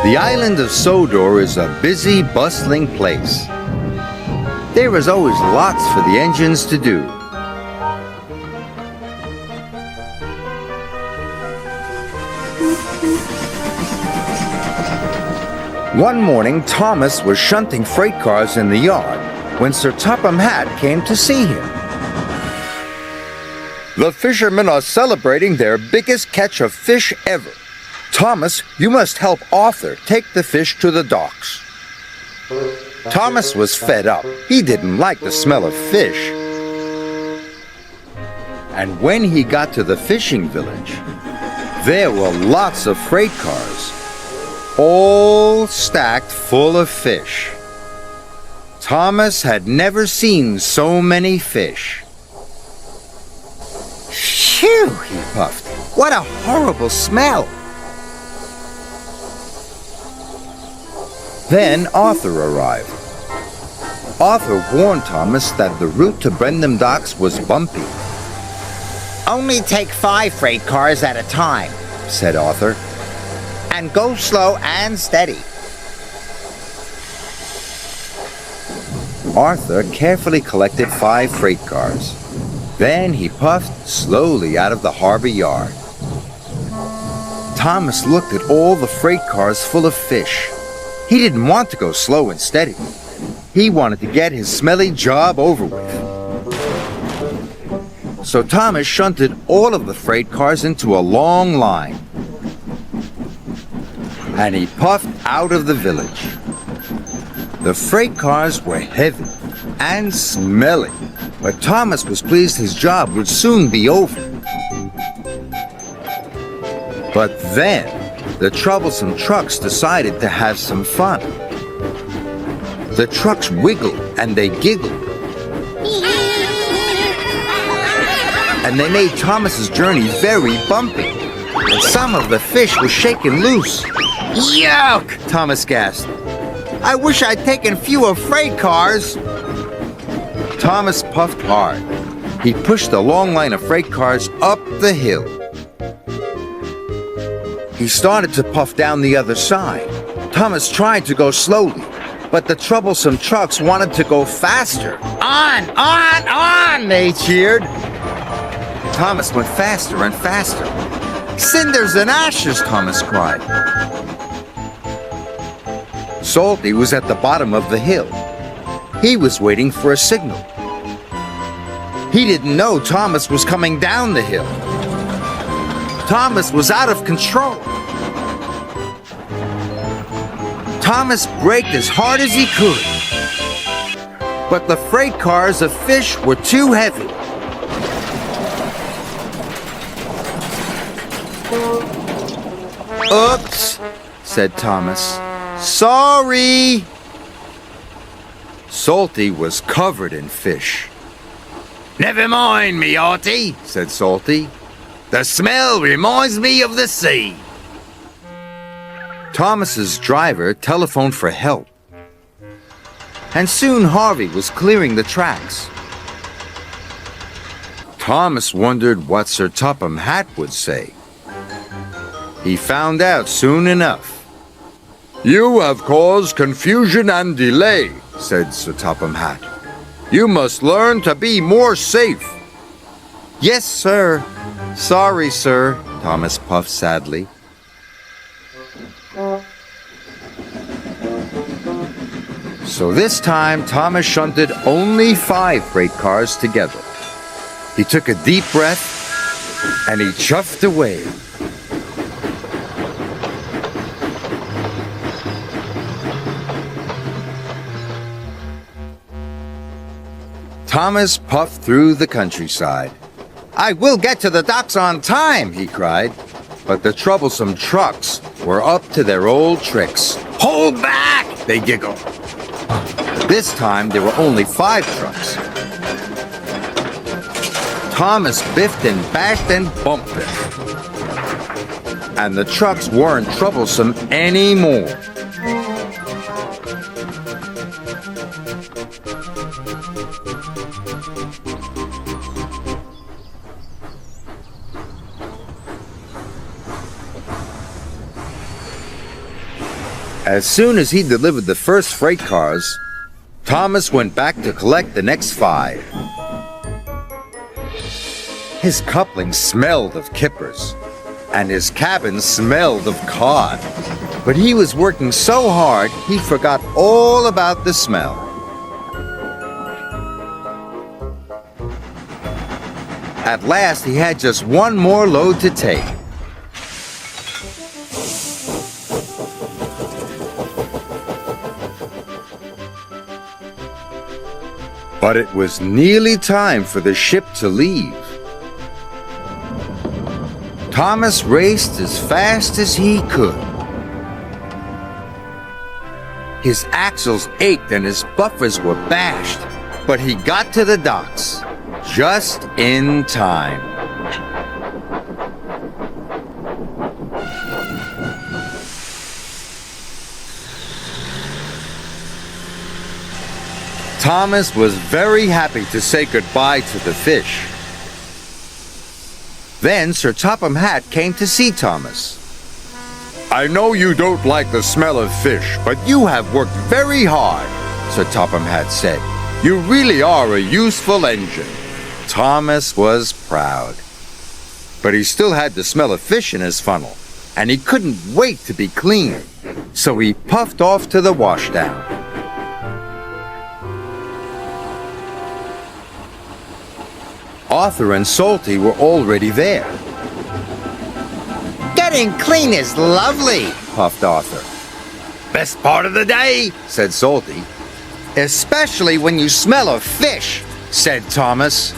The island of Sodor is a busy, bustling place. There is always lots for the engines to do. One morning, Thomas was shunting freight cars in the yard when Sir Topham Hatt came to see him. The fishermen are celebrating their biggest catch of fish ever. Thomas, you must help Arthur take the fish to the docks. Thomas was fed up. He didn't like the smell of fish. And when he got to the fishing village, there were lots of freight cars, all stacked full of fish. Thomas had never seen so many fish. Phew, he puffed. What a horrible smell! Then Arthur arrived. Arthur warned Thomas that the route to Brendam Docks was bumpy. Only take 5 freight cars at a time, said Arthur, and go slow and steady. Arthur carefully collected 5 freight cars. Then he puffed slowly out of the harbor yard. Thomas looked at all the freight cars full of fish. He didn't want to go slow and steady. He wanted to get his smelly job over with. So Thomas shunted all of the freight cars into a long line. And he puffed out of the village. The freight cars were heavy and smelly, but Thomas was pleased his job would soon be over. But then, the troublesome trucks decided to have some fun. The trucks wiggled and they giggled. And they made Thomas's journey very bumpy. And some of the fish were shaken loose. Yuck! Thomas gasped. I wish I'd taken fewer freight cars. Thomas puffed hard. He pushed the long line of freight cars up the hill. He started to puff down the other side. Thomas tried to go slowly, but the troublesome trucks wanted to go faster. On, they cheered. Thomas went faster and faster. Cinders and ashes, Thomas cried. Salty was at the bottom of the hill. He was waiting for a signal. He didn't know Thomas was coming down the hill. Thomas was out of control. Thomas braked as hard as he could. But the freight cars of fish were too heavy. Oops, said Thomas. Sorry. Salty was covered in fish. Never mind me, Artie, said Salty. The smell reminds me of the sea. Thomas's driver telephoned for help. And soon Harvey was clearing the tracks. Thomas wondered what Sir Topham Hatt would say. He found out soon enough. You have caused confusion and delay, said Sir Topham Hatt. You must learn to be more safe. Yes, sir. Sorry, sir, Thomas puffed sadly. So this time, Thomas shunted only 5 freight cars together. He took a deep breath, and he chuffed away. Thomas puffed through the countryside. I will get to the docks on time, he cried. But the troublesome trucks were up to their old tricks. Hold back, they giggled. This time there were only 5 trucks. Thomas biffed and bashed and bumped them. And the trucks weren't troublesome anymore. As soon as he delivered the first freight cars, Thomas went back to collect the next 5. His coupling smelled of kippers, and his cabin smelled of cod. But he was working so hard, he forgot all about the smell. At last, he had just one more load to take. But it was nearly time for the ship to leave. Thomas raced as fast as he could. His axles ached and his buffers were bashed, but he got to the docks just in time. Thomas was very happy to say goodbye to the fish. Then Sir Topham Hatt came to see Thomas. I know you don't like the smell of fish, but you have worked very hard, Sir Topham Hatt said. You really are a useful engine. Thomas was proud. But he still had the smell of fish in his funnel, and he couldn't wait to be clean. So he puffed off to the washdown. Arthur and Salty were already there. Getting clean is lovely, puffed Arthur. Best part of the day, said Salty. especially when you smell of fish, Said Thomas.